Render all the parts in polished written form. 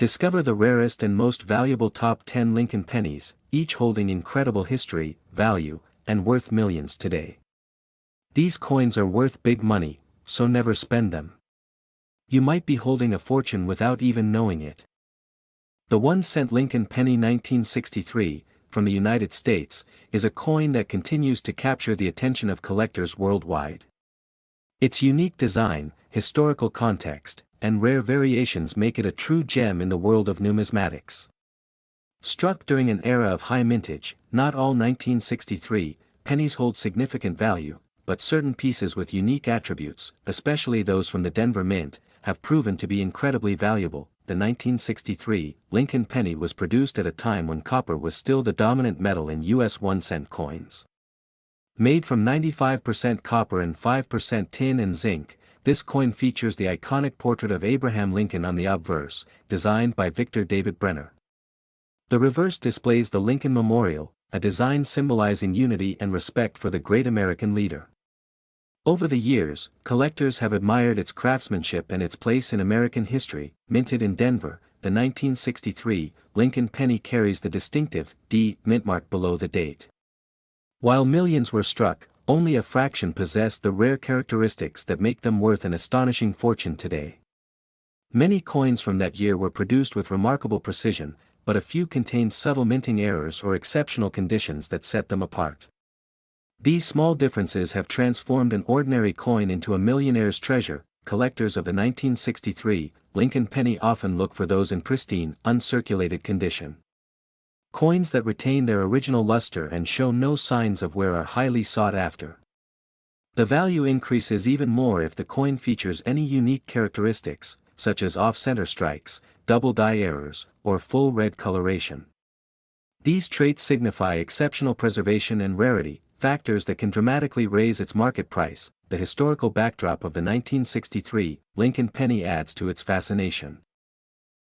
Discover the rarest and most valuable top 10 Lincoln pennies, each holding incredible history, value, and worth millions today. These coins are worth big money, so never spend them. You might be holding a fortune without even knowing it. The 1-cent Lincoln penny 1963, from the United States, is a coin that continues to capture the attention of collectors worldwide. Its unique design, historical context, and rare variations make it a true gem in the world of numismatics. Struck during an era of high mintage, not all 1963 pennies hold significant value, but certain pieces with unique attributes, especially those from the Denver Mint, have proven to be incredibly valuable. The 1963 Lincoln penny was produced at a time when copper was still the dominant metal in U.S. 1-cent coins. Made from 95% copper and 5% tin and zinc, this coin features the iconic portrait of Abraham Lincoln on the obverse, designed by Victor David Brenner. The reverse displays the Lincoln Memorial, a design symbolizing unity and respect for the great American leader. Over the years, collectors have admired its craftsmanship and its place in American history. Minted in Denver, the 1963 Lincoln penny carries the distinctive D mint mark below the date. While millions were struck, only a fraction possessed the rare characteristics that make them worth an astonishing fortune today. Many coins from that year were produced with remarkable precision, but a few contained subtle minting errors or exceptional conditions that set them apart. These small differences have transformed an ordinary coin into a millionaire's treasure. Collectors of the 1963 Lincoln penny often look for those in pristine, uncirculated condition. Coins that retain their original luster and show no signs of wear are highly sought after. The value increases even more if the coin features any unique characteristics, such as off-center strikes, double die errors, or full red coloration. These traits signify exceptional preservation and rarity, factors that can dramatically raise its market price. The historical backdrop of the 1963 Lincoln penny adds to its fascination.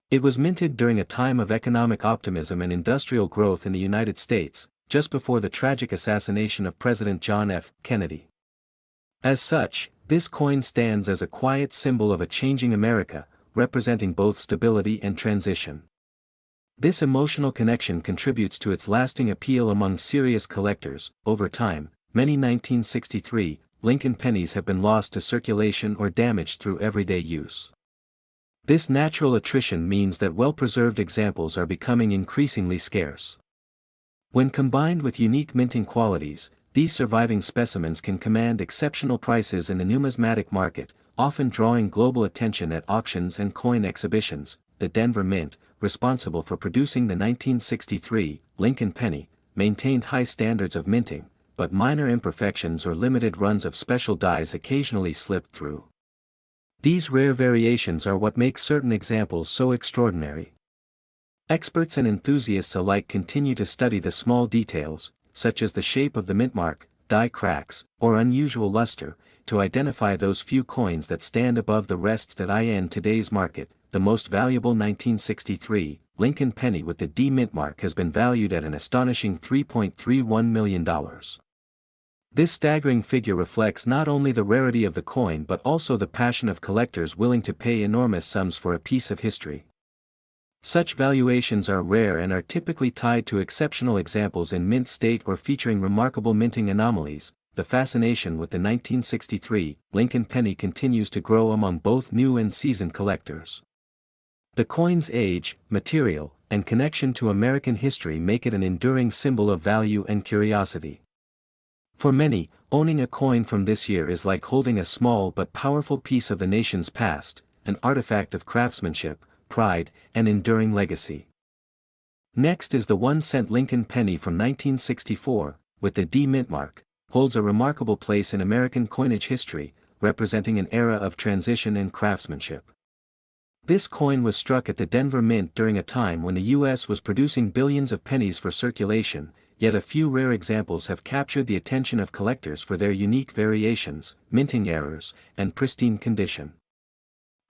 It was minted during a time of economic optimism and industrial growth in the United States, just before the tragic assassination of President John F. Kennedy. As such, this coin stands as a quiet symbol of a changing America, representing both stability and transition. This emotional connection contributes to its lasting appeal among serious collectors. Over time, many 1963 Lincoln pennies have been lost to circulation or damaged through everyday use. This natural attrition means that well-preserved examples are becoming increasingly scarce. When combined with unique minting qualities, these surviving specimens can command exceptional prices in the numismatic market, often drawing global attention at auctions and coin exhibitions. The Denver Mint, responsible for producing the 1963 Lincoln penny, maintained high standards of minting, but minor imperfections or limited runs of special dies occasionally slipped through. These rare variations are what make certain examples so extraordinary. Experts and enthusiasts alike continue to study the small details, such as the shape of the mint mark, die cracks, or unusual luster, to identify those few coins that stand above the rest. In today's market, the most valuable 1963 Lincoln penny with the D mint mark has been valued at an astonishing $3.31 million. This staggering figure reflects not only the rarity of the coin but also the passion of collectors willing to pay enormous sums for a piece of history. Such valuations are rare and are typically tied to exceptional examples in mint state or featuring remarkable minting anomalies. The fascination with the 1963 Lincoln penny continues to grow among both new and seasoned collectors. The coin's age, material, and connection to American history make it an enduring symbol of value and curiosity. For many, owning a coin from this year is like holding a small but powerful piece of the nation's past, an artifact of craftsmanship, pride, and enduring legacy. Next is the 1-cent Lincoln penny from 1964, with the D mint mark, holds a remarkable place in American coinage history, representing an era of transition and craftsmanship. This coin was struck at the Denver Mint during a time when the U.S. was producing billions of pennies for circulation, yet a few rare examples have captured the attention of collectors for their unique variations, minting errors, and pristine condition.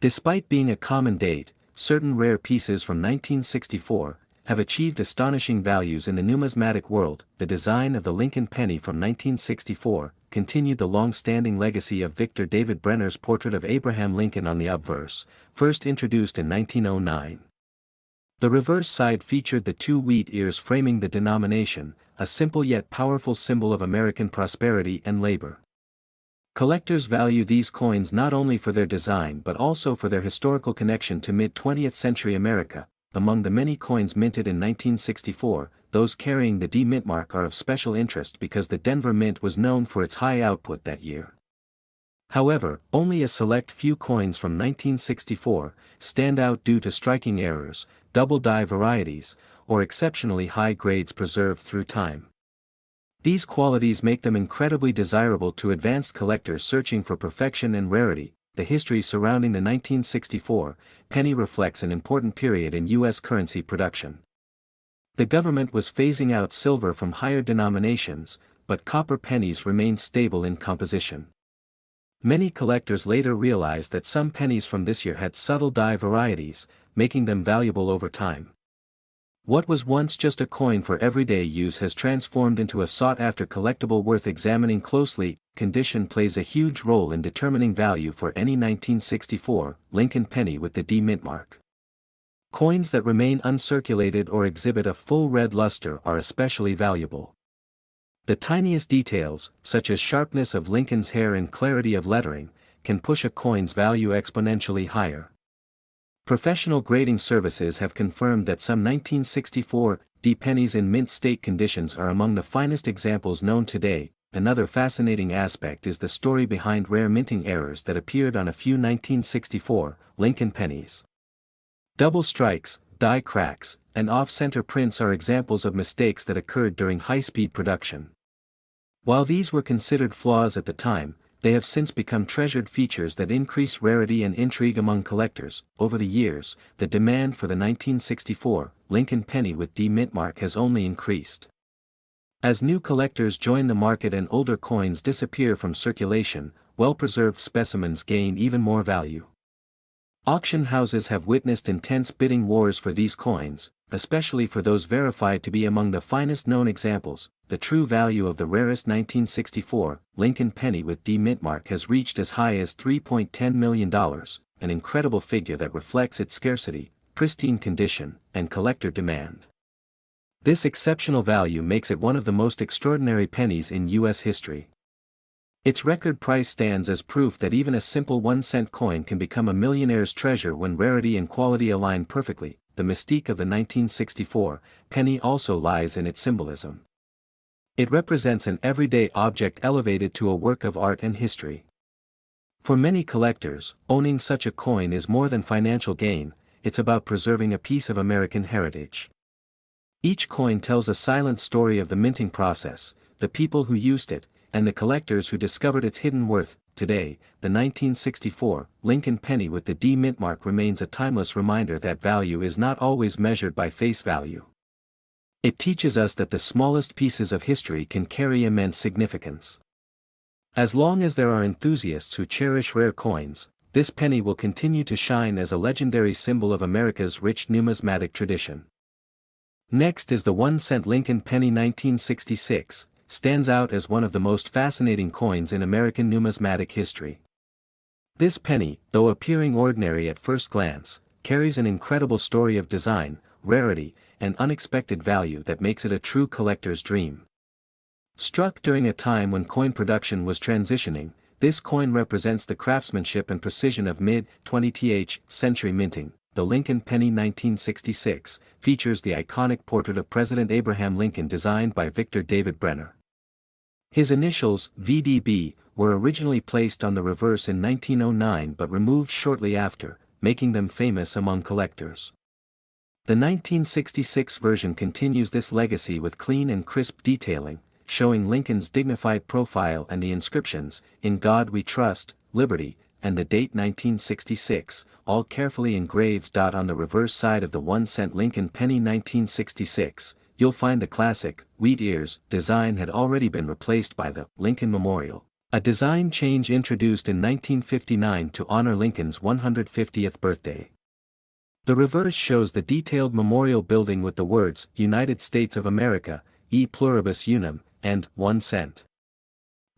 Despite being a common date, certain rare pieces from 1964 have achieved astonishing values in the numismatic world. The design of the Lincoln penny from 1964 continued the long-standing legacy of Victor David Brenner's portrait of Abraham Lincoln on the obverse, first introduced in 1909. The reverse side featured the two wheat ears framing the denomination, a simple yet powerful symbol of American prosperity and labor. Collectors value these coins not only for their design but also for their historical connection to mid-20th century America. Among the many coins minted in 1964, those carrying the D Mint mark are of special interest because the Denver Mint was known for its high output that year. However, only a select few coins from 1964 stand out due to striking errors, double die varieties, or exceptionally high grades preserved through time. These qualities make them incredibly desirable to advanced collectors searching for perfection and rarity. The history surrounding the 1964 penny reflects an important period in U.S. currency production. The government was phasing out silver from higher denominations, but copper pennies remained stable in composition. Many collectors later realized that some pennies from this year had subtle die varieties, making them valuable over time. What was once just a coin for everyday use has transformed into a sought-after collectible worth examining closely. Condition plays a huge role in determining value for any 1964 Lincoln penny with the D Mint mark. Coins that remain uncirculated or exhibit a full red luster are especially valuable. The tiniest details, such as sharpness of Lincoln's hair and clarity of lettering, can push a coin's value exponentially higher. Professional grading services have confirmed that some 1964 D pennies in mint state conditions are among the finest examples known today. Another fascinating aspect is the story behind rare minting errors that appeared on a few 1964 Lincoln pennies. Double strikes, die cracks, and off-center prints are examples of mistakes that occurred during high-speed production. While these were considered flaws at the time, they have since become treasured features that increase rarity and intrigue among collectors. Over the years, the demand for the 1964 Lincoln penny with D Mint mark has only increased. As new collectors join the market and older coins disappear from circulation, well-preserved specimens gain even more value. Auction houses have witnessed intense bidding wars for these coins, especially for those verified to be among the finest known examples. The true value of the rarest 1964 Lincoln penny with D Mint mark has reached as high as $3.10 million, an incredible figure that reflects its scarcity, pristine condition, and collector demand. This exceptional value makes it one of the most extraordinary pennies in U.S. history. Its record price stands as proof that even a simple 1-cent coin can become a millionaire's treasure when rarity and quality align perfectly. The mystique of the 1964 penny also lies in its symbolism. It represents an everyday object elevated to a work of art and history. For many collectors, owning such a coin is more than financial gain, it's about preserving a piece of American heritage. Each coin tells a silent story of the minting process, the people who used it, and the collectors who discovered its hidden worth. Today, the 1964 Lincoln penny with the D Mint mark remains a timeless reminder that value is not always measured by face value. It teaches us that the smallest pieces of history can carry immense significance. As long as there are enthusiasts who cherish rare coins, this penny will continue to shine as a legendary symbol of America's rich numismatic tradition. Next is the 1-cent Lincoln penny 1966. Stands out as one of the most fascinating coins in American numismatic history. This penny, though appearing ordinary at first glance, carries an incredible story of design, rarity, and unexpected value that makes it a true collector's dream. Struck during a time when coin production was transitioning, this coin represents the craftsmanship and precision of mid-20th century minting. The Lincoln penny 1966 features the iconic portrait of President Abraham Lincoln designed by Victor David Brenner. His initials, VDB, were originally placed on the reverse in 1909 but removed shortly after, making them famous among collectors. The 1966 version continues this legacy with clean and crisp detailing, showing Lincoln's dignified profile and the inscriptions, "In God We Trust, Liberty," and the date 1966, all carefully engraved. On the reverse side of the 1-cent Lincoln penny 1966, you'll find the classic, wheat ears, design had already been replaced by the Lincoln Memorial, a design change introduced in 1959 to honor Lincoln's 150th birthday. The reverse shows the detailed memorial building with the words, United States of America, e pluribus unum, and 1 cent.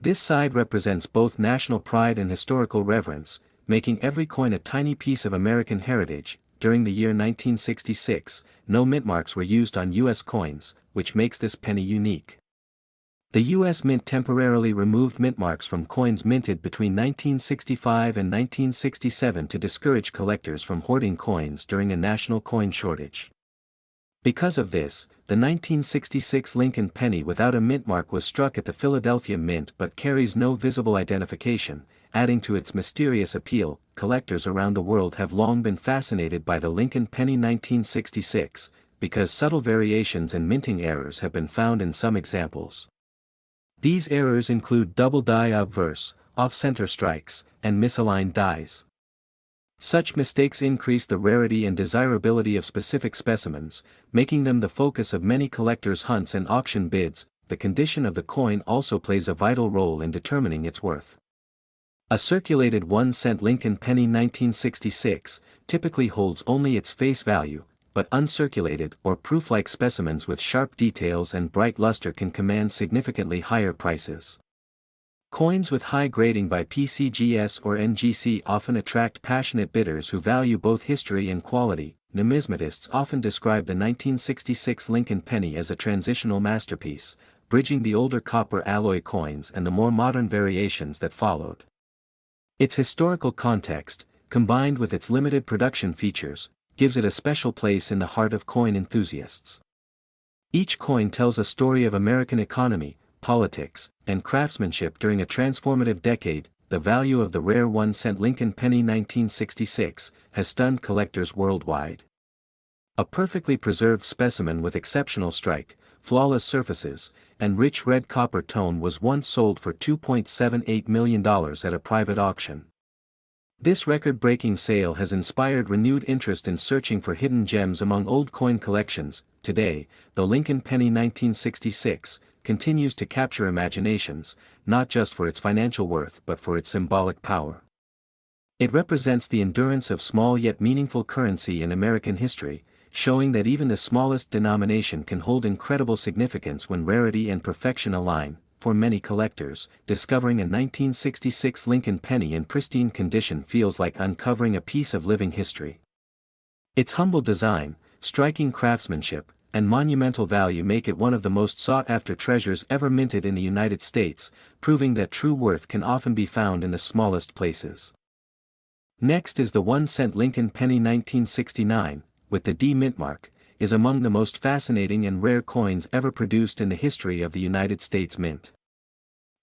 This side represents both national pride and historical reverence, making every coin a tiny piece of American heritage. during the year 1966, no mint marks were used on U.S. coins, which makes this penny unique. The U.S. Mint temporarily removed mint marks from coins minted between 1965 and 1967 to discourage collectors from hoarding coins during a national coin shortage. Because of this, the 1966 Lincoln penny without a mint mark was struck at the Philadelphia Mint but carries no visible identification, adding to its mysterious appeal. Collectors around the world have long been fascinated by the Lincoln penny 1966, because subtle variations and minting errors have been found in some examples. These errors include double die obverse, off-center strikes, and misaligned dies. Such mistakes increase the rarity and desirability of specific specimens, making them the focus of many collectors' hunts and auction bids. The condition of the coin also plays a vital role in determining its worth. A circulated 1-cent Lincoln penny 1966 typically holds only its face value, but uncirculated or proof-like specimens with sharp details and bright luster can command significantly higher prices. Coins with high grading by PCGS or NGC often attract passionate bidders who value both history and quality. Numismatists often describe the 1966 Lincoln penny as a transitional masterpiece, bridging the older copper alloy coins and the more modern variations that followed. Its historical context, combined with its limited production features, gives it a special place in the heart of coin enthusiasts. Each coin tells a story of American economy, politics, and craftsmanship during a transformative decade. The value of the rare 1-cent Lincoln penny 1966 has stunned collectors worldwide. A perfectly preserved specimen with exceptional strike, flawless surfaces, and rich red copper tone was once sold for $2.78 million at a private auction. This record-breaking sale has inspired renewed interest in searching for hidden gems among old coin collections. Today, the Lincoln penny 1966 continues to capture imaginations, not just for its financial worth but for its symbolic power. It represents the endurance of small yet meaningful currency in American history, showing that even the smallest denomination can hold incredible significance when rarity and perfection align. For many collectors, discovering a 1966 Lincoln penny in pristine condition feels like uncovering a piece of living history. Its humble design, striking craftsmanship, and monumental value make it one of the most sought-after treasures ever minted in the United States, proving that true worth can often be found in the smallest places. Next is the 1-cent Lincoln penny 1969, with the D mint mark, is among the most fascinating and rare coins ever produced in the history of the United States Mint.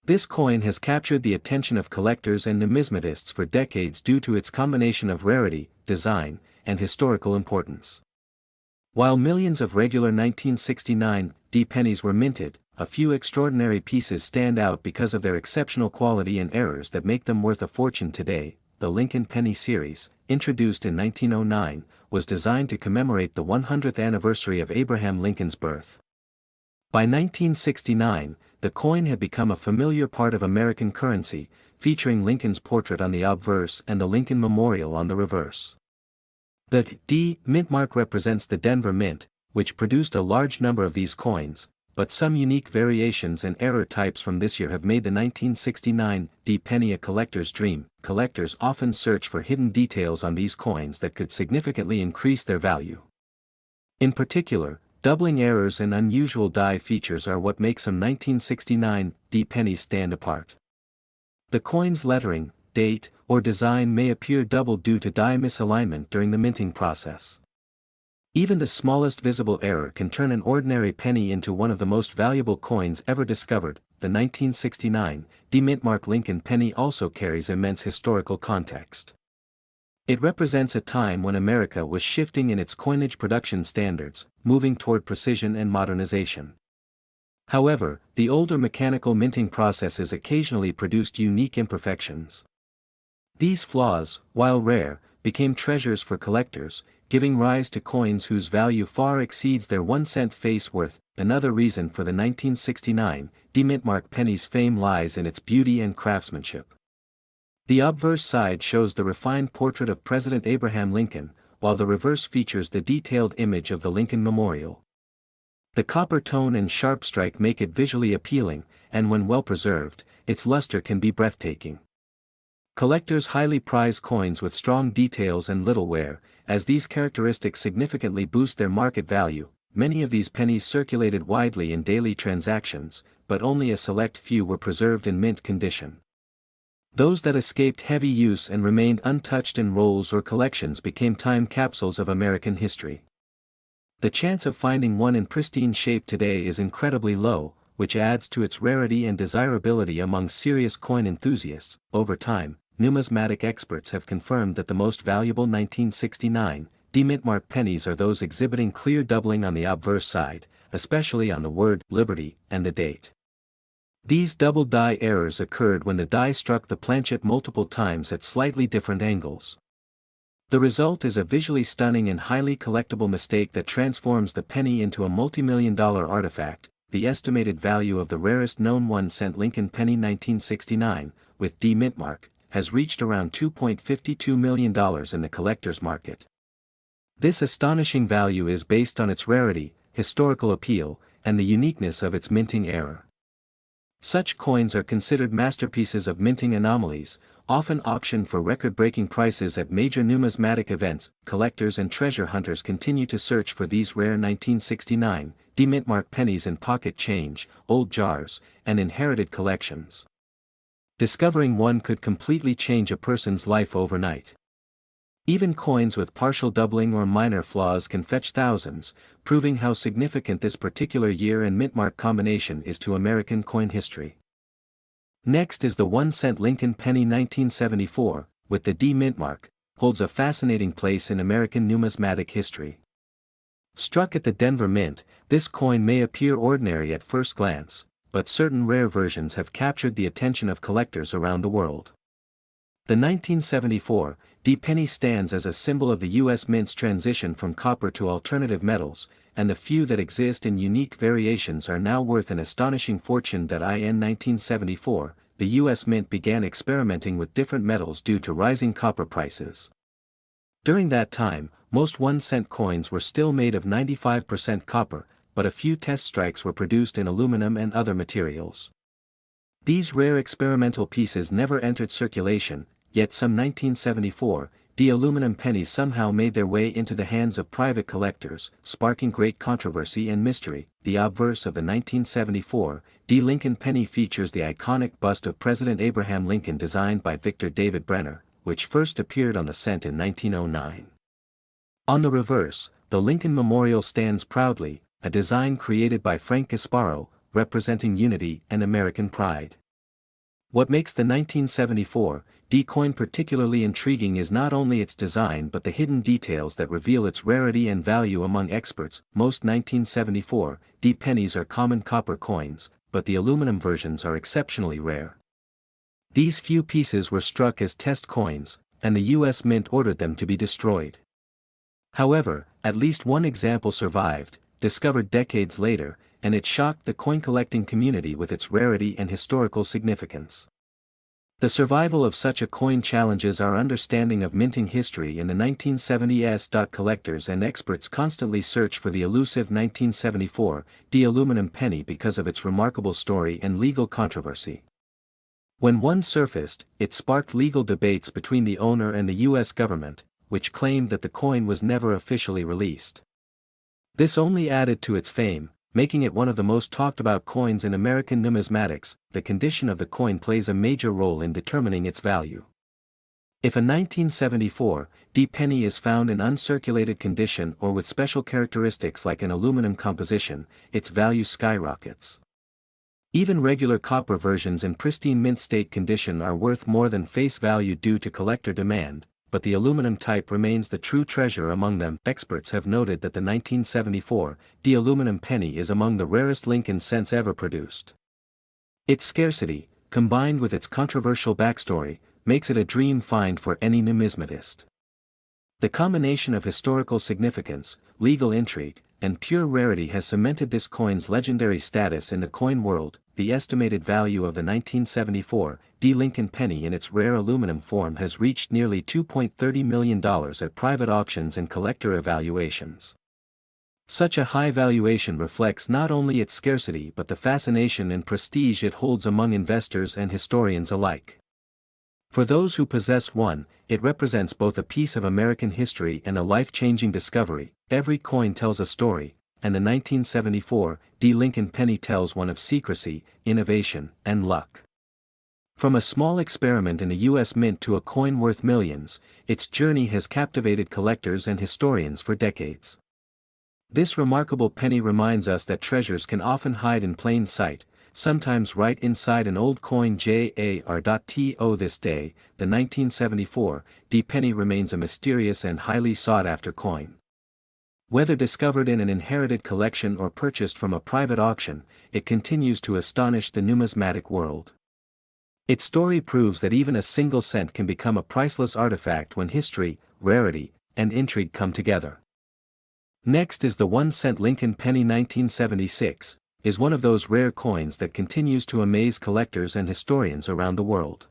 This coin has captured the attention of collectors and numismatists for decades due to its combination of rarity, design, and historical importance. While millions of regular 1969 D pennies were minted, a few extraordinary pieces stand out because of their exceptional quality and errors that make them worth a fortune today. The Lincoln Penny series, introduced in 1909, was designed to commemorate the 100th anniversary of Abraham Lincoln's birth. By 1969, the coin had become a familiar part of American currency, featuring Lincoln's portrait on the obverse and the Lincoln Memorial on the reverse. The D mint mark represents the Denver Mint, which produced a large number of these coins, but some unique variations and error types from this year have made the 1969 D penny a collector's dream. Collectors often search for hidden details on these coins that could significantly increase their value. In particular, doubling errors and unusual die features are what make some 1969 D pennies stand apart. The coin's lettering, date, or design may appear doubled due to die misalignment during the minting process. Even the smallest visible error can turn an ordinary penny into one of the most valuable coins ever discovered. The 1969 D mint mark Lincoln penny also carries immense historical context. It represents a time when America was shifting in its coinage production standards, moving toward precision and modernization. However, the older mechanical minting processes occasionally produced unique imperfections. These flaws, while rare, became treasures for collectors, giving rise to coins whose value far exceeds their 1-cent face worth. Another reason for the 1969 D mint mark penny's fame lies in its beauty and craftsmanship. The obverse side shows the refined portrait of President Abraham Lincoln, while the reverse features the detailed image of the Lincoln Memorial. The copper tone and sharp strike make it visually appealing, and when well preserved, its luster can be breathtaking. Collectors highly prize coins with strong details and little wear, as these characteristics significantly boost their market value. Many of these pennies circulated widely in daily transactions, but only a select few were preserved in mint condition. Those that escaped heavy use and remained untouched in rolls or collections became time capsules of American history. The chance of finding one in pristine shape today is incredibly low, which adds to its rarity and desirability among serious coin enthusiasts. Over time, numismatic experts have confirmed that the most valuable 1969 D-mint-mark pennies are those exhibiting clear doubling on the obverse side, especially on the word "Liberty" and the date. These double die errors occurred when the die struck the planchet multiple times at slightly different angles. The result is a visually stunning and highly collectible mistake that transforms the penny into a multi-million-dollar artifact. The estimated value of the rarest known 1-cent Lincoln penny 1969, with D-mint mark, has reached around $2.52 million in the collector's market. This astonishing value is based on its rarity, historical appeal, and the uniqueness of its minting era. Such coins are considered masterpieces of minting anomalies, often auctioned for record-breaking prices at major numismatic events. Collectors and treasure hunters continue to search for these rare 1969 D-mint-mark pennies in pocket change, old jars, and inherited collections. Discovering one could completely change a person's life overnight. Even coins with partial doubling or minor flaws can fetch thousands, proving how significant this particular year and mint-mark combination is to American coin history. Next is the 1-cent Lincoln penny 1974, with the D-mint mark, holds a fascinating place in American numismatic history. Struck at the Denver Mint, this coin may appear ordinary at first glance, but certain rare versions have captured the attention of collectors around the world. The 1974 D penny stands as a symbol of the U.S. Mint's transition from copper to alternative metals, and the few that exist in unique variations are now worth an astonishing fortune. In 1974, the U.S. Mint began experimenting with different metals due to rising copper prices. During that time, most 1-cent coins were still made of 95% copper, but a few test strikes were produced in aluminum and other materials. These rare experimental pieces never entered circulation, yet some 1974 D aluminum pennies somehow made their way into the hands of private collectors, sparking great controversy and mystery. The obverse of the 1974 D Lincoln penny features the iconic bust of President Abraham Lincoln designed by Victor David Brenner, which first appeared on the cent in 1909. On the reverse, the Lincoln Memorial stands proudly, a design created by Frank Gasparo, representing unity and American pride. What makes the 1974 D coin particularly intriguing is not only its design but the hidden details that reveal its rarity and value among experts. Most 1974 D pennies are common copper coins, but the aluminum versions are exceptionally rare. These few pieces were struck as test coins, and the U.S. Mint ordered them to be destroyed. However, at least one example survived, discovered decades later, and it shocked the coin collecting community with its rarity and historical significance. The survival of such a coin challenges our understanding of minting history in the 1970s. Collectors and experts constantly search for the elusive 1974 D aluminum penny because of its remarkable story and legal controversy. When one surfaced, it sparked legal debates between the owner and the U.S. government, which claimed that the coin was never officially released. This only added to its fame, making it one of the most talked about coins in American numismatics. The condition of the coin plays a major role in determining its value. If a 1974 D penny is found in uncirculated condition or with special characteristics like an aluminum composition, its value skyrockets. Even regular copper versions in pristine mint state condition are worth more than face value due to collector demand, but the aluminum type remains the true treasure among them. Experts have noted that the 1974 D aluminum penny is among the rarest Lincoln cents ever produced. Its scarcity, combined with its controversial backstory, makes it a dream find for any numismatist. The combination of historical significance, legal intrigue, and pure rarity has cemented this coin's legendary status in the coin world. The estimated value of the 1974 D Lincoln penny in its rare aluminum form has reached nearly $2.30 million at private auctions and collector evaluations. Such a high valuation reflects not only its scarcity but the fascination and prestige it holds among investors and historians alike. For those who possess one, it represents both a piece of American history and a life-changing discovery. Every coin tells a story, and the 1974 D. Lincoln penny tells one of secrecy, innovation, and luck. From a small experiment in a U.S. mint to a coin worth millions, its journey has captivated collectors and historians for decades. This remarkable penny reminds us that treasures can often hide in plain sight, sometimes right inside an old coin. JAR.TO This day, the 1974 D penny remains a mysterious and highly sought-after coin. Whether discovered in an inherited collection or purchased from a private auction, it continues to astonish the numismatic world. Its story proves that even a single cent can become a priceless artifact when history, rarity, and intrigue come together. Next is the 1-cent Lincoln penny. 1976 is one of those rare coins that continues to amaze collectors and historians around the world.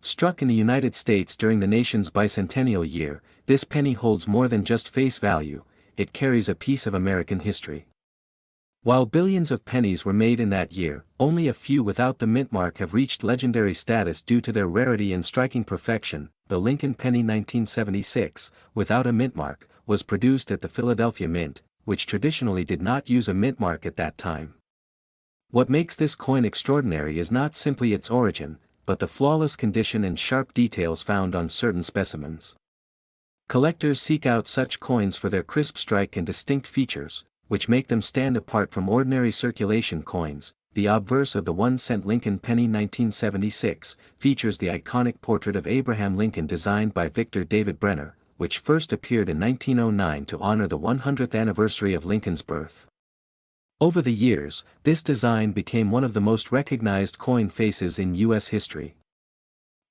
Struck in the United States during the nation's bicentennial year, this penny holds more than just face value, it carries a piece of American history. While billions of pennies were made in that year, only a few without the mint mark have reached legendary status due to their rarity and striking perfection. The Lincoln penny 1976, without a mint mark, was produced at the Philadelphia Mint, which traditionally did not use a mint mark at that time. What makes this coin extraordinary is not simply its origin, but the flawless condition and sharp details found on certain specimens. Collectors seek out such coins for their crisp strike and distinct features, which make them stand apart from ordinary circulation coins. The obverse of the 1-cent Lincoln penny 1976 features the iconic portrait of Abraham Lincoln designed by Victor David Brenner, which first appeared in 1909 to honor the 100th anniversary of Lincoln's birth. Over the years, this design became one of the most recognized coin faces in U.S. history.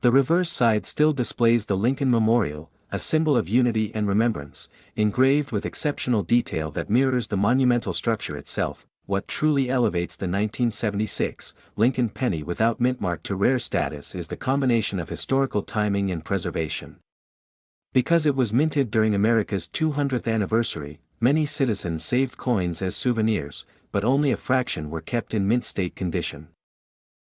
The reverse side still displays the Lincoln Memorial, a symbol of unity and remembrance, engraved with exceptional detail that mirrors the monumental structure itself. What truly elevates the 1976 Lincoln penny without mint mark to rare status is the combination of historical timing and preservation. Because it was minted during America's 200th anniversary, many citizens saved coins as souvenirs, but only a fraction were kept in mint state condition.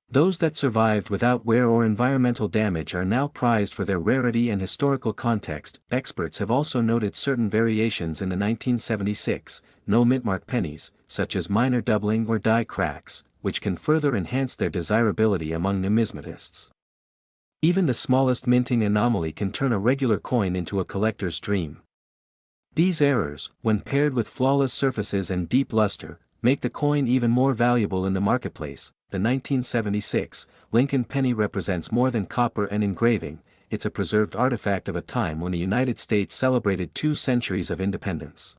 Those that survived without wear or environmental damage are now prized for their rarity and historical context. Experts have also noted certain variations in the 1976 no mint mark pennies, such as minor doubling or die cracks, which can further enhance their desirability among numismatists. Even the smallest minting anomaly can turn a regular coin into a collector's dream. These errors, when paired with flawless surfaces and deep luster, make the coin even more valuable in the marketplace. The 1976 Lincoln penny represents more than copper and engraving, it's a preserved artifact of a time when the United States celebrated 2 centuries of independence.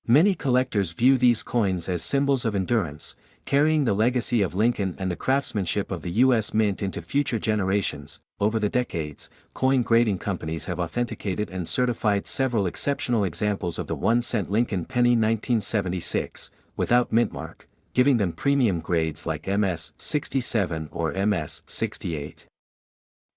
Many collectors view these coins as symbols of endurance, carrying the legacy of Lincoln and the craftsmanship of the U.S. Mint into future generations. Over the decades, coin grading companies have authenticated and certified several exceptional examples of the 1-cent Lincoln penny 1976, without mint mark, giving them premium grades like MS-67 or MS-68.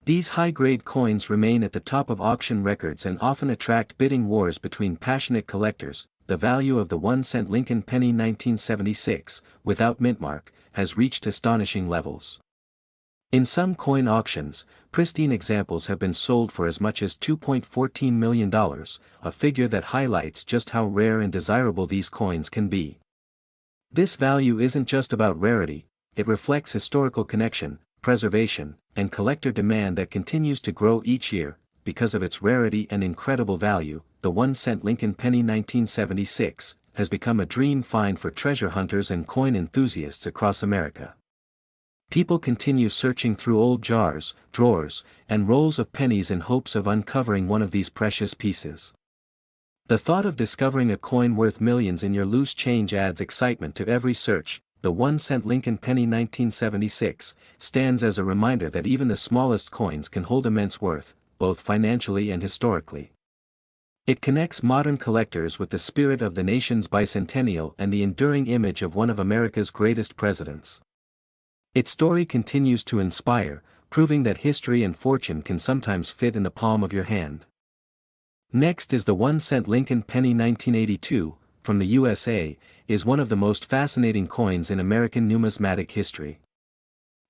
These high-grade coins remain at the top of auction records and often attract bidding wars between passionate collectors. The value of the 1-cent Lincoln penny 1976, without mint mark, has reached astonishing levels. In some coin auctions, pristine examples have been sold for as much as $2.14 million, a figure that highlights just how rare and desirable these coins can be. This value isn't just about rarity, it reflects historical connection, preservation, and collector demand that continues to grow each year. Because of its rarity and incredible value, the 1-cent Lincoln penny 1976 has become a dream find for treasure hunters and coin enthusiasts across America. People continue searching through old jars, drawers, and rolls of pennies in hopes of uncovering one of these precious pieces. The thought of discovering a coin worth millions in your loose change adds excitement to every search. The 1-cent Lincoln penny 1976 stands as a reminder that even the smallest coins can hold immense worth, both financially and historically. It connects modern collectors with the spirit of the nation's bicentennial and the enduring image of one of America's greatest presidents. Its story continues to inspire, proving that history and fortune can sometimes fit in the palm of your hand. Next is the 1-cent Lincoln penny 1982, from the USA, is one of the most fascinating coins in American numismatic history.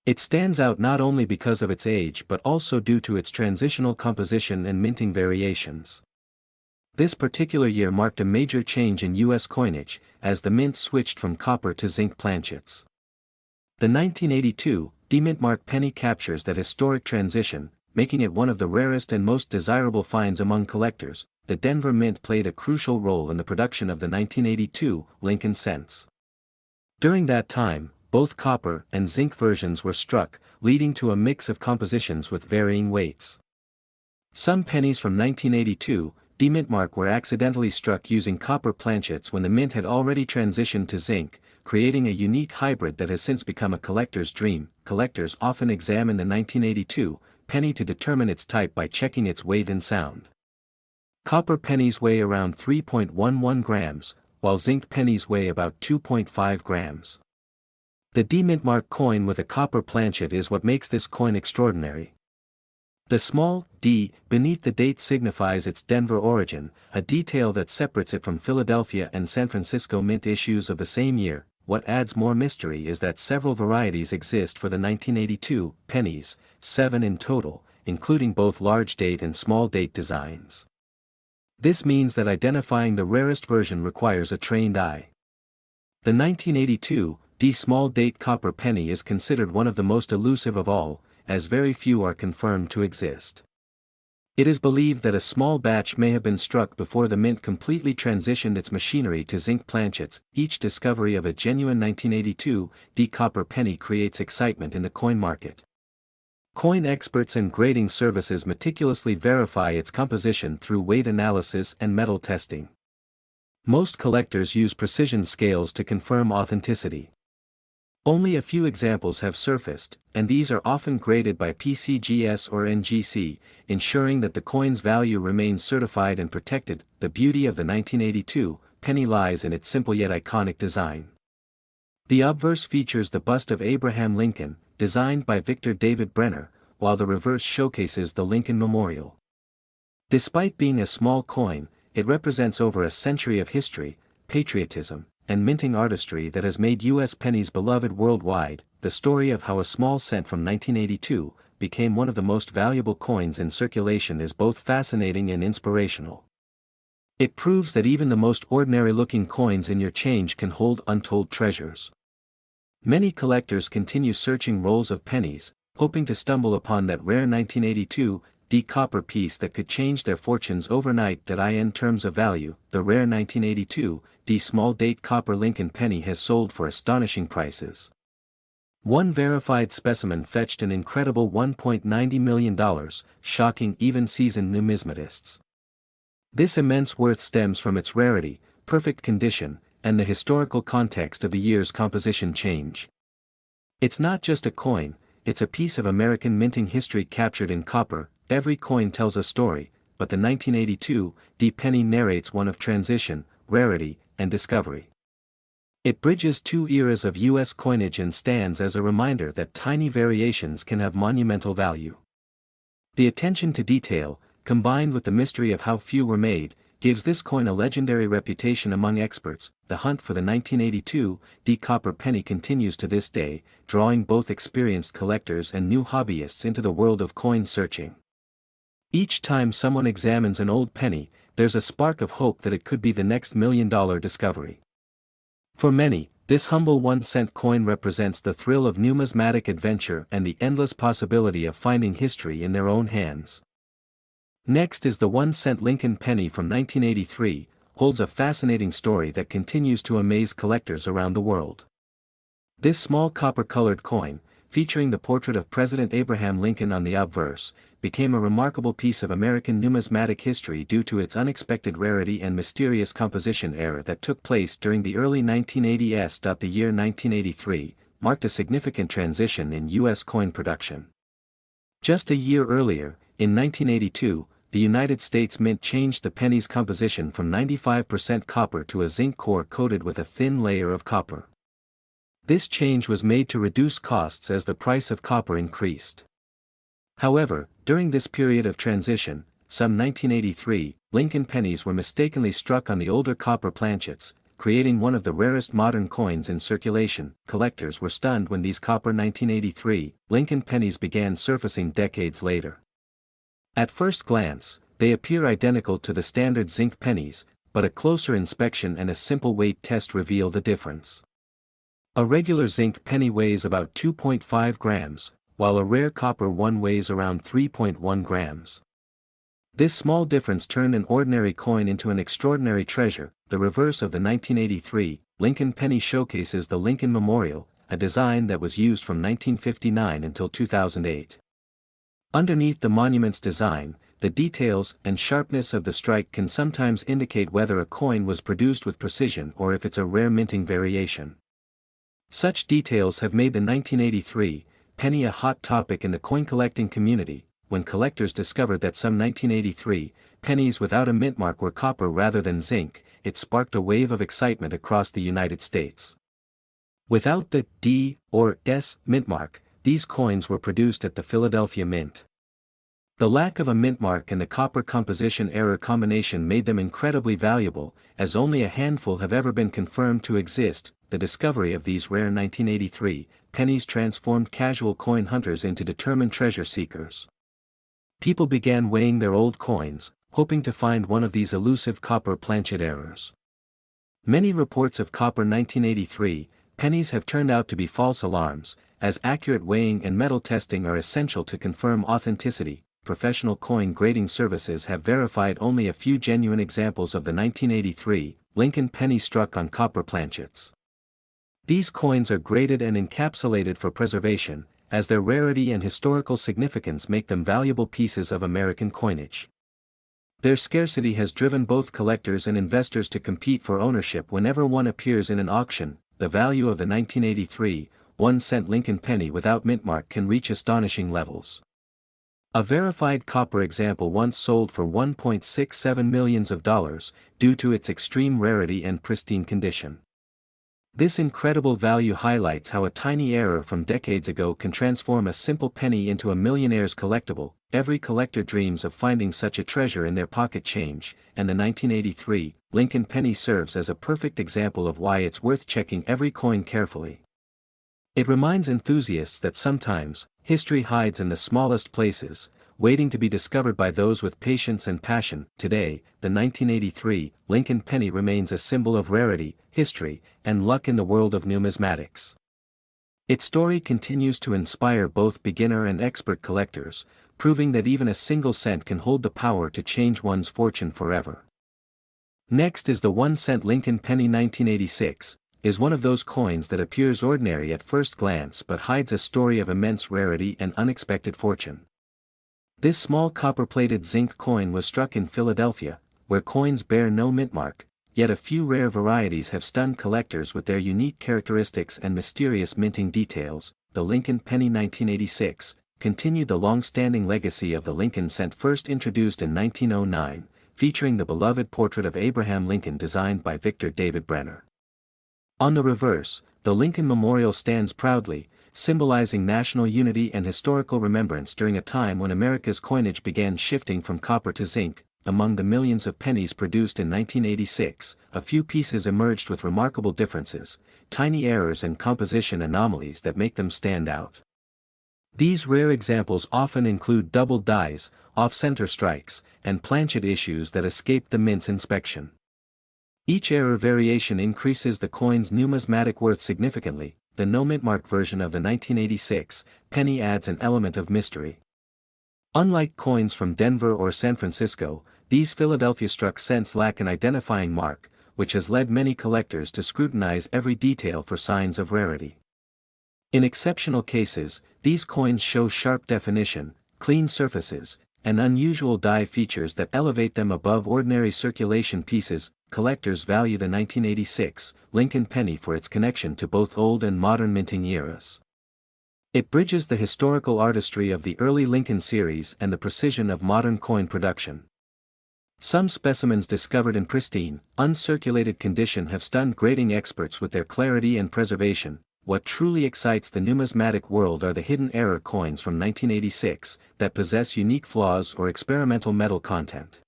It stands out not only because of its age but also due to its transitional composition and minting variations. This particular year marked a major change in U.S. coinage, as the mint switched from copper to zinc planchets. The 1982 D-Mint Mark penny captures that historic transition, making it one of the rarest and most desirable finds among collectors. The Denver Mint played a crucial role in the production of the 1982 Lincoln cents. During that time, both copper and zinc versions were struck, leading to a mix of compositions with varying weights. Some pennies from 1982 D-Mint Mark were accidentally struck using copper planchets when the mint had already transitioned to zinc, creating a unique hybrid that has since become a collector's dream. Collectors often examine the 1982 penny to determine its type by checking its weight and sound. Copper pennies weigh around 3.11 grams, while zinc pennies weigh about 2.5 grams. The D-Mint Mark coin with a copper planchet is what makes this coin extraordinary. The small d beneath the date signifies its Denver origin, a detail that separates it from Philadelphia and San Francisco mint issues of the same year. What adds more mystery is that several varieties exist for the 1982 pennies, 7 in total, including both large date and small date designs. This means that identifying the rarest version requires a trained eye. The 1982 D small date copper penny is considered one of the most elusive of all, as very few are confirmed to exist. It is believed that a small batch may have been struck before the mint completely transitioned its machinery to zinc planchets. Each discovery of a genuine 1982 D copper penny creates excitement in the coin market. Coin experts and grading services meticulously verify its composition through weight analysis and metal testing. Most collectors use precision scales to confirm authenticity. Only a few examples have surfaced, and these are often graded by PCGS or NGC, ensuring that the coin's value remains certified and protected. The beauty of the 1982 penny lies in its simple yet iconic design. The obverse features the bust of Abraham Lincoln, designed by Victor David Brenner, while the reverse showcases the Lincoln Memorial. Despite being a small coin, it represents over a century of history, patriotism, and minting artistry that has made U.S. pennies beloved worldwide. The story of how a small cent from 1982 became one of the most valuable coins in circulation is both fascinating and inspirational. It proves that even the most ordinary-looking coins in your change can hold untold treasures. Many collectors continue searching rolls of pennies, hoping to stumble upon that rare 1982 D copper piece that could change their fortunes overnight. In terms of value, the rare 1982 D small date copper Lincoln penny has sold for astonishing prices. One verified specimen fetched an incredible $1.90 million, shocking even seasoned numismatists. This immense worth stems from its rarity, perfect condition, and the historical context of the year's composition change. It's not just a coin, it's a piece of American minting history captured in copper. Every coin tells a story, but the 1982 D penny narrates one of transition, rarity, and discovery. It bridges two eras of U.S. coinage and stands as a reminder that tiny variations can have monumental value. The attention to detail, combined with the mystery of how few were made, gives this coin a legendary reputation among experts. The hunt for the 1982 D copper penny continues to this day, drawing both experienced collectors and new hobbyists into the world of coin searching. Each time someone examines an old penny, there's a spark of hope that it could be the next million-dollar discovery. For many, this humble 1-cent coin represents the thrill of numismatic adventure and the endless possibility of finding history in their own hands. Next is the 1-cent Lincoln penny from 1983, holds a fascinating story that continues to amaze collectors around the world. This small copper-colored coin, featuring the portrait of President Abraham Lincoln on the obverse, became a remarkable piece of American numismatic history due to its unexpected rarity and mysterious composition error that took place during the early 1980s. The year 1983 marked a significant transition in U.S. coin production. Just a year earlier, in 1982, the United States Mint changed the penny's composition from 95% copper to a zinc core coated with a thin layer of copper. This change was made to reduce costs as the price of copper increased. However, during this period of transition, some 1983 Lincoln pennies were mistakenly struck on the older copper planchets, creating one of the rarest modern coins in circulation. Collectors were stunned when these copper 1983 Lincoln pennies began surfacing decades later. At first glance, they appear identical to the standard zinc pennies, but a closer inspection and a simple weight test reveal the difference. A regular zinc penny weighs about 2.5 grams, while a rare copper one weighs around 3.1 grams. This small difference turned an ordinary coin into an extraordinary treasure. The reverse of the 1983 Lincoln penny showcases the Lincoln Memorial, a design that was used from 1959 until 2008. Underneath the monument's design, the details and sharpness of the strike can sometimes indicate whether a coin was produced with precision or if it's a rare minting variation. Such details have made the 1983 penny a hot topic in the coin collecting community. When collectors discovered that some 1983 pennies without a mint mark were copper rather than zinc, it sparked a wave of excitement across the United States. Without the D or S mint mark, these coins were produced at the Philadelphia Mint. The lack of a mint mark and the copper composition error combination made them incredibly valuable, as only a handful have ever been confirmed to exist. The discovery of these rare 1983 pennies transformed casual coin hunters into determined treasure seekers. People began weighing their old coins, hoping to find one of these elusive copper planchet errors. Many reports of copper 1983 pennies have turned out to be false alarms, as accurate weighing and metal testing are essential to confirm authenticity. Professional coin grading services have verified only a few genuine examples of the 1983 Lincoln penny struck on copper planchets. These coins are graded and encapsulated for preservation, as their rarity and historical significance make them valuable pieces of American coinage. Their scarcity has driven both collectors and investors to compete for ownership whenever one appears in an auction. The value of the 1983 1-cent Lincoln penny without mint mark can reach astonishing levels. A verified copper example once sold for $1.67 million due to its extreme rarity and pristine condition. This incredible value highlights how a tiny error from decades ago can transform a simple penny into a millionaire's collectible. Every collector dreams of finding such a treasure in their pocket change, and the 1983 Lincoln penny serves as a perfect example of why it's worth checking every coin carefully. It reminds enthusiasts that sometimes, history hides in the smallest places, waiting to be discovered by those with patience and passion. Today, the 1983 Lincoln penny remains a symbol of rarity, history, and luck in the world of numismatics. Its story continues to inspire both beginner and expert collectors, proving that even a single cent can hold the power to change one's fortune forever. Next is the 1-cent Lincoln penny 1986, is one of those coins that appears ordinary at first glance but hides a story of immense rarity and unexpected fortune. This small copper-plated zinc coin was struck in Philadelphia, where coins bear no mint mark, yet a few rare varieties have stunned collectors with their unique characteristics and mysterious minting details. The Lincoln penny 1986 continued the long-standing legacy of the Lincoln cent, first introduced in 1909, featuring the beloved portrait of Abraham Lincoln designed by Victor David Brenner. On the reverse, the Lincoln Memorial stands proudly, symbolizing national unity and historical remembrance during a time when America's coinage began shifting from copper to zinc. Among the millions of pennies produced in 1986, a few pieces emerged with remarkable differences, tiny errors and composition anomalies that make them stand out. These rare examples often include doubled dies, off-center strikes, and planchet issues that escape the mint's inspection. Each error variation increases the coin's numismatic worth significantly. The no-mint mark version of the 1986 penny adds an element of mystery. Unlike coins from Denver or San Francisco, these Philadelphia-struck cents lack an identifying mark, which has led many collectors to scrutinize every detail for signs of rarity. In exceptional cases, these coins show sharp definition, clean surfaces, and unusual die features that elevate them above ordinary circulation pieces. Collectors value the 1986 Lincoln penny for its connection to both old and modern minting eras. It bridges the historical artistry of the early Lincoln series and the precision of modern coin production. Some specimens discovered in pristine, uncirculated condition have stunned grading experts with their clarity and preservation. What truly excites the numismatic world are the hidden error coins from 1986 that possess unique flaws or experimental metal content.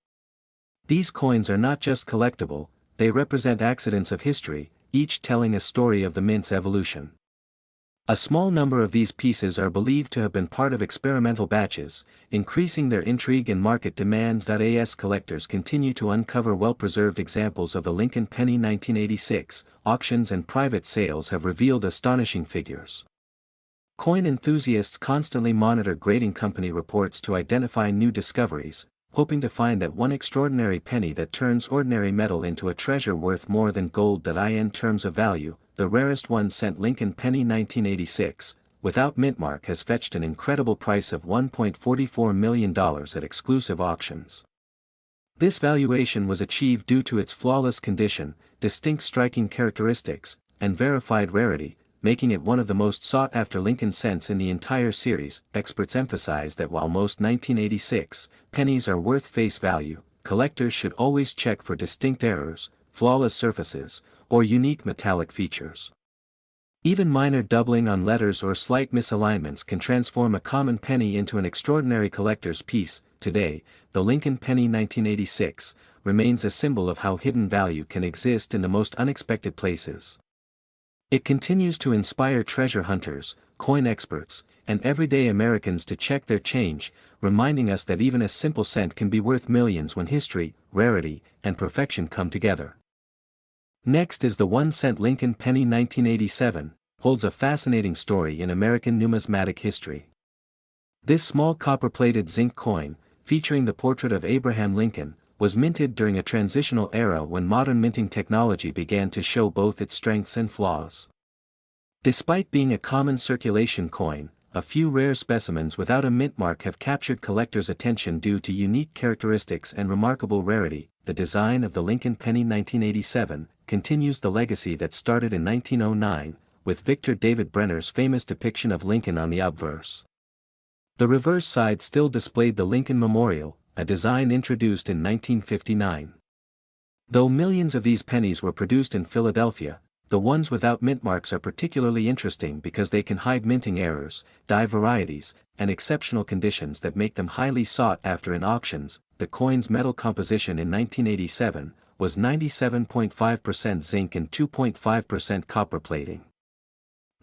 These coins are not just collectible, they represent accidents of history, each telling a story of the mint's evolution. A small number of these pieces are believed to have been part of experimental batches, increasing their intrigue and market demand. As collectors continue to uncover well-preserved examples of the Lincoln penny 1986, auctions and private sales have revealed astonishing figures. Coin enthusiasts constantly monitor grading company reports to identify new discoveries, hoping to find that one extraordinary penny that turns ordinary metal into a treasure worth more than gold. In terms of value, the rarest 1-cent Lincoln penny 1986, without mint mark, has fetched an incredible price of $1.44 million at exclusive auctions. This valuation was achieved due to its flawless condition, distinct striking characteristics, and verified rarity, making it one of the most sought-after Lincoln cents in the entire series. Experts emphasize that while most 1986 pennies are worth face value, collectors should always check for distinct errors, flawless surfaces, or unique metallic features. Even minor doubling on letters or slight misalignments can transform a common penny into an extraordinary collector's piece. Today, the Lincoln penny 1986 remains a symbol of how hidden value can exist in the most unexpected places. It continues to inspire treasure hunters, coin experts, and everyday Americans to check their change, reminding us that even a simple cent can be worth millions when history, rarity, and perfection come together. Next is the 1-cent Lincoln penny 1987, holds a fascinating story in American numismatic history. This small copper-plated zinc coin, featuring the portrait of Abraham Lincoln, was minted during a transitional era when modern minting technology began to show both its strengths and flaws. Despite being a common circulation coin, a few rare specimens without a mint mark have captured collectors' attention due to unique characteristics and remarkable rarity. The design of the Lincoln penny 1987 continues the legacy that started in 1909, with Victor David Brenner's famous depiction of Lincoln on the obverse. The reverse side still displayed the Lincoln Memorial, a design introduced in 1959. Though millions of these pennies were produced in Philadelphia, the ones without mint marks are particularly interesting because they can hide minting errors, die varieties, and exceptional conditions that make them highly sought after in auctions. The coin's metal composition in 1987 was 97.5% zinc and 2.5% copper plating.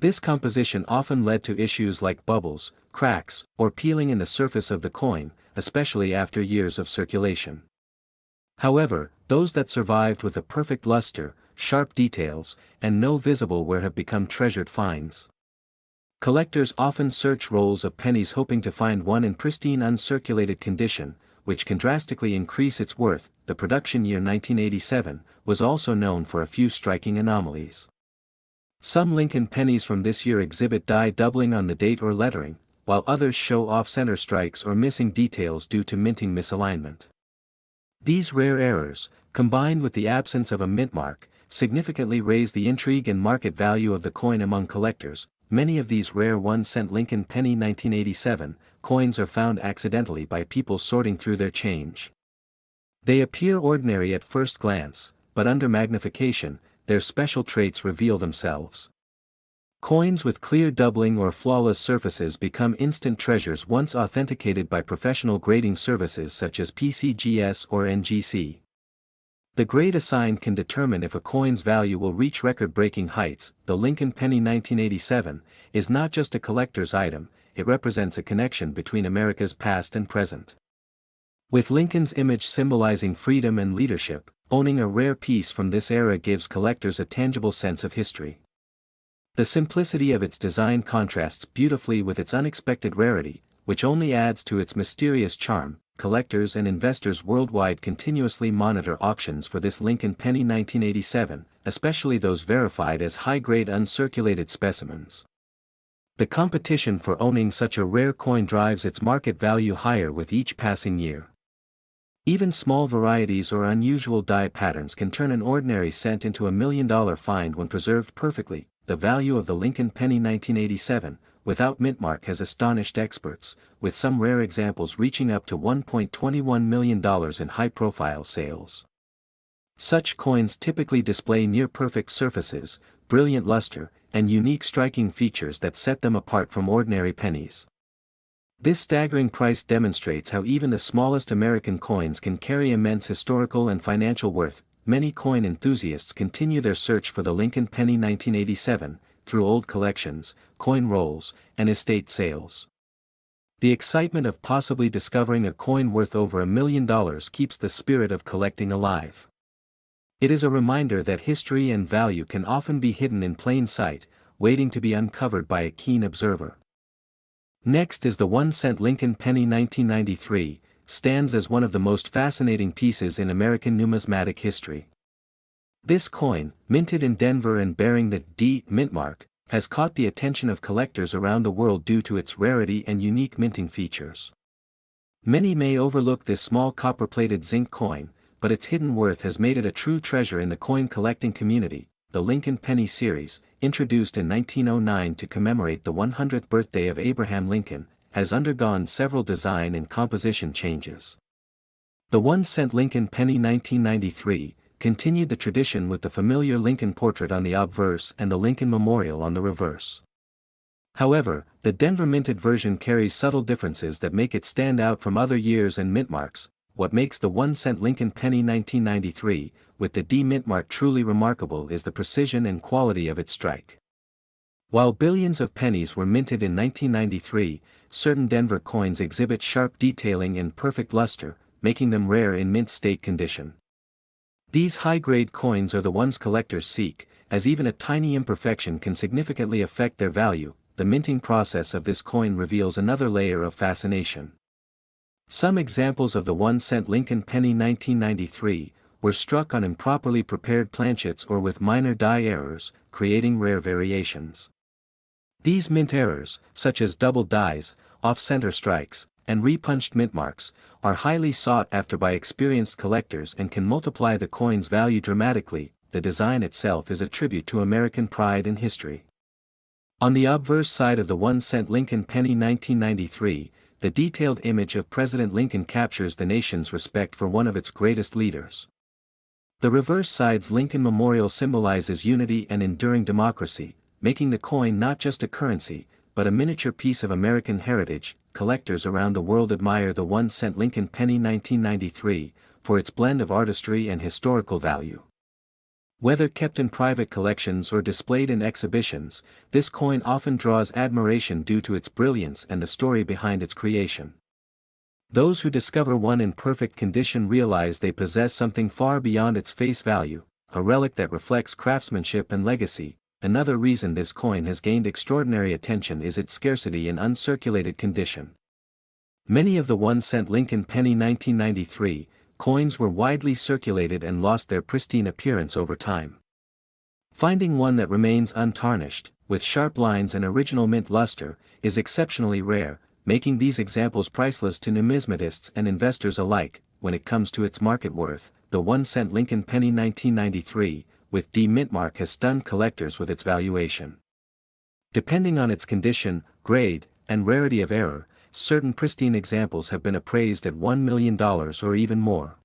This composition often led to issues like bubbles, cracks, or peeling in the surface of the coin, especially after years of circulation. However, those that survived with a perfect luster, sharp details, and no visible wear have become treasured finds. Collectors often search rolls of pennies hoping to find one in pristine uncirculated condition, which can drastically increase its worth. The production year 1987 was also known for a few striking anomalies. Some Lincoln pennies from this year exhibit die doubling on the date or lettering, while others show off-center strikes or missing details due to minting misalignment. These rare errors, combined with the absence of a mint mark, significantly raise the intrigue and market value of the coin among collectors. Many of these rare 1-cent Lincoln penny 1987 coins are found accidentally by people sorting through their change. They appear ordinary at first glance, but under magnification, their special traits reveal themselves. Coins with clear doubling or flawless surfaces become instant treasures once authenticated by professional grading services such as PCGS or NGC. The grade assigned can determine if a coin's value will reach record-breaking heights. The Lincoln penny 1987 is not just a collector's item, it represents a connection between America's past and present. With Lincoln's image symbolizing freedom and leadership, owning a rare piece from this era gives collectors a tangible sense of history. The simplicity of its design contrasts beautifully with its unexpected rarity, which only adds to its mysterious charm. Collectors and investors worldwide continuously monitor auctions for this Lincoln penny 1987, especially those verified as high-grade uncirculated specimens. The competition for owning such a rare coin drives its market value higher with each passing year. Even small varieties or unusual die patterns can turn an ordinary cent into a $1 million find when preserved perfectly. The value of the Lincoln penny 1987, without mint mark, has astonished experts, with some rare examples reaching up to $1.21 million in high-profile sales. Such coins typically display near-perfect surfaces, brilliant luster, and unique striking features that set them apart from ordinary pennies. This staggering price demonstrates how even the smallest American coins can carry immense historical and financial worth. many coin enthusiasts continue their search for the Lincoln penny 1987, through old collections, coin rolls, and estate sales. The excitement of possibly discovering a coin worth over $1 million keeps the spirit of collecting alive. It is a reminder that history and value can often be hidden in plain sight, waiting to be uncovered by a keen observer. Next is the 1-cent Lincoln penny 1993, stands as one of the most fascinating pieces in American numismatic history. This coin, minted in Denver and bearing the D mint mark, has caught the attention of collectors around the world due to its rarity and unique minting features. Many may overlook this small copper-plated zinc coin, but its hidden worth has made it a true treasure in the coin collecting community. The Lincoln Penny series, introduced in 1909 to commemorate the 100th birthday of Abraham Lincoln, has undergone several design and composition changes. The 1-cent Lincoln penny 1993 continued the tradition with the familiar Lincoln portrait on the obverse and the Lincoln Memorial on the reverse. However, the Denver minted version carries subtle differences that make it stand out from other years and mint marks. What makes the 1-cent Lincoln penny 1993, with the D mint mark truly remarkable is the precision and quality of its strike. While billions of pennies were minted in 1993, certain Denver coins exhibit sharp detailing and perfect luster, making them rare in mint state condition. These high-grade coins are the ones collectors seek, as even a tiny imperfection can significantly affect their value. The minting process of this coin reveals another layer of fascination. Some examples of the 1-cent Lincoln penny 1993 were struck on improperly prepared planchets or with minor die errors, creating rare variations. These mint errors, such as double dies, off-center strikes, and repunched mint marks, are highly sought after by experienced collectors and can multiply the coin's value dramatically. The design itself is a tribute to American pride and history. On the obverse side of the 1-cent Lincoln penny 1993, the detailed image of President Lincoln captures the nation's respect for one of its greatest leaders. The reverse side's Lincoln Memorial symbolizes unity and enduring democracy, making the coin not just a currency, but a miniature piece of American heritage. Collectors around the world admire the 1-cent Lincoln penny 1993 for its blend of artistry and historical value. Whether kept in private collections or displayed in exhibitions, this coin often draws admiration due to its brilliance and the story behind its creation. Those who discover one in perfect condition realize they possess something far beyond its face value, a relic that reflects craftsmanship and legacy. Another reason this coin has gained extraordinary attention is its scarcity in uncirculated condition. Many of the 1-cent Lincoln penny 1993 coins were widely circulated and lost their pristine appearance over time. Finding one that remains untarnished, with sharp lines and original mint luster, is exceptionally rare, making these examples priceless to numismatists and investors alike. When it comes to its market worth, the 1-cent Lincoln penny 1993, with D mint mark has stunned collectors with its valuation. Depending on its condition, grade, and rarity of error, certain pristine examples have been appraised at $1 million or even more.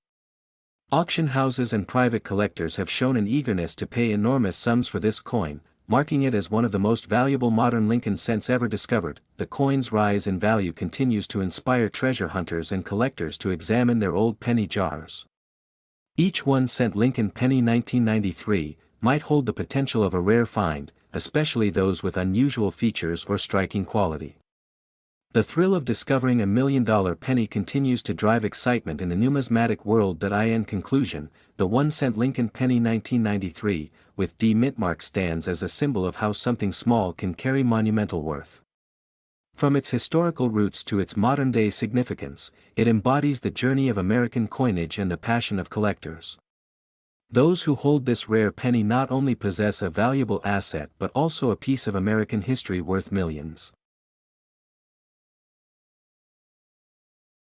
Auction houses and private collectors have shown an eagerness to pay enormous sums for this coin, marking it as one of the most valuable modern Lincoln cents ever discovered. The coin's rise in value continues to inspire treasure hunters and collectors to examine their old penny jars. Each 1-cent Lincoln penny 1993 might hold the potential of a rare find, especially those with unusual features or striking quality. The thrill of discovering $1 million penny continues to drive excitement in the numismatic world. In conclusion, the 1-cent Lincoln penny 1993, with D mint mark stands as a symbol of how something small can carry monumental worth. From its historical roots to its modern-day significance, it embodies the journey of American coinage and the passion of collectors. Those who hold this rare penny not only possess a valuable asset but also a piece of American history worth millions.